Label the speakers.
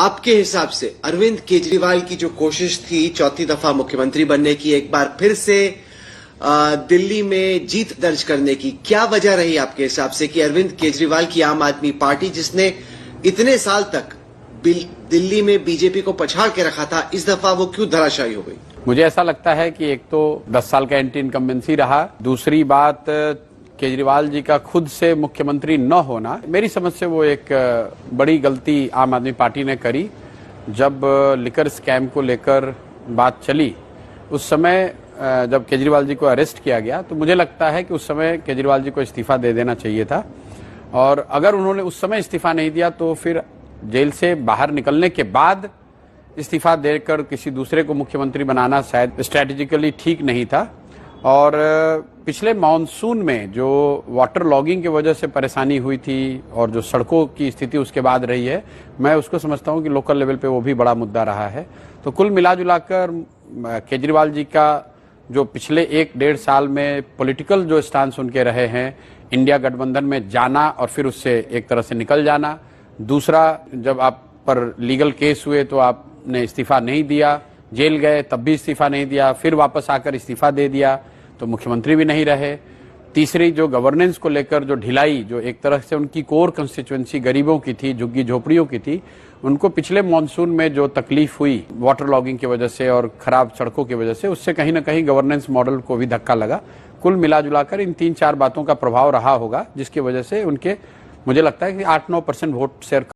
Speaker 1: आपके हिसाब से अरविंद केजरीवाल की जो कोशिश थी चौथी दफा मुख्यमंत्री बनने की, एक बार फिर से दिल्ली में जीत दर्ज करने की, क्या वजह रही आपके हिसाब से कि अरविंद केजरीवाल की आम आदमी पार्टी, जिसने इतने साल तक दिल्ली में बीजेपी को पछाड़ के रखा था, इस दफा वो क्यों धराशायी हो गई?
Speaker 2: मुझे ऐसा लगता है कि एक तो 10 साल का एंटी इनकम्बेंसी रहा, दूसरी बात केजरीवाल जी का खुद से मुख्यमंत्री न होना। मेरी समझ से वो एक बड़ी गलती आम आदमी पार्टी ने करी। जब लिकर स्कैम को लेकर बात चली, उस समय जब केजरीवाल जी को अरेस्ट किया गया, तो मुझे लगता है कि उस समय केजरीवाल जी को इस्तीफा दे देना चाहिए था। और अगर उन्होंने उस समय इस्तीफा नहीं दिया तो फिर जेल से बाहर निकलने के बाद इस्तीफा देकर किसी दूसरे को मुख्यमंत्री बनाना शायद स्ट्रैटेजिकली ठीक नहीं था। और पिछले मॉनसून में जो वाटर लॉगिंग की वजह से परेशानी हुई थी और जो सड़कों की स्थिति उसके बाद रही है, मैं उसको समझता हूं कि लोकल लेवल पे वो भी बड़ा मुद्दा रहा है। तो कुल मिलाजुलाकर केजरीवाल जी का जो पिछले 1-1.5 साल में पॉलिटिकल जो स्टांस उनके रहे हैं, इंडिया गठबंधन में जाना और फिर उससे एक तरह से निकल जाना, दूसरा जब आप पर लीगल केस हुए तो आपने इस्तीफा नहीं दिया, जेल गए तब भी इस्तीफा नहीं दिया, फिर वापस आकर इस्तीफा दे दिया तो मुख्यमंत्री भी नहीं रहे, तीसरी जो गवर्नेंस को लेकर जो ढिलाई, जो एक तरह से उनकी कोर कंस्टिट्यूएंसी गरीबों की थी, झुग्गी झोपड़ियों की थी, उनको पिछले मॉनसून में जो तकलीफ हुई वाटर लॉगिंग की वजह से और खराब सड़कों की वजह से, उससे कहीं ना कहीं गवर्नेंस मॉडल को भी धक्का लगा। कुल मिलाजुलाकर इन 3-4 बातों का प्रभाव रहा होगा, जिसकी वजह से उनके, मुझे लगता है कि 8-9% वोट शेयर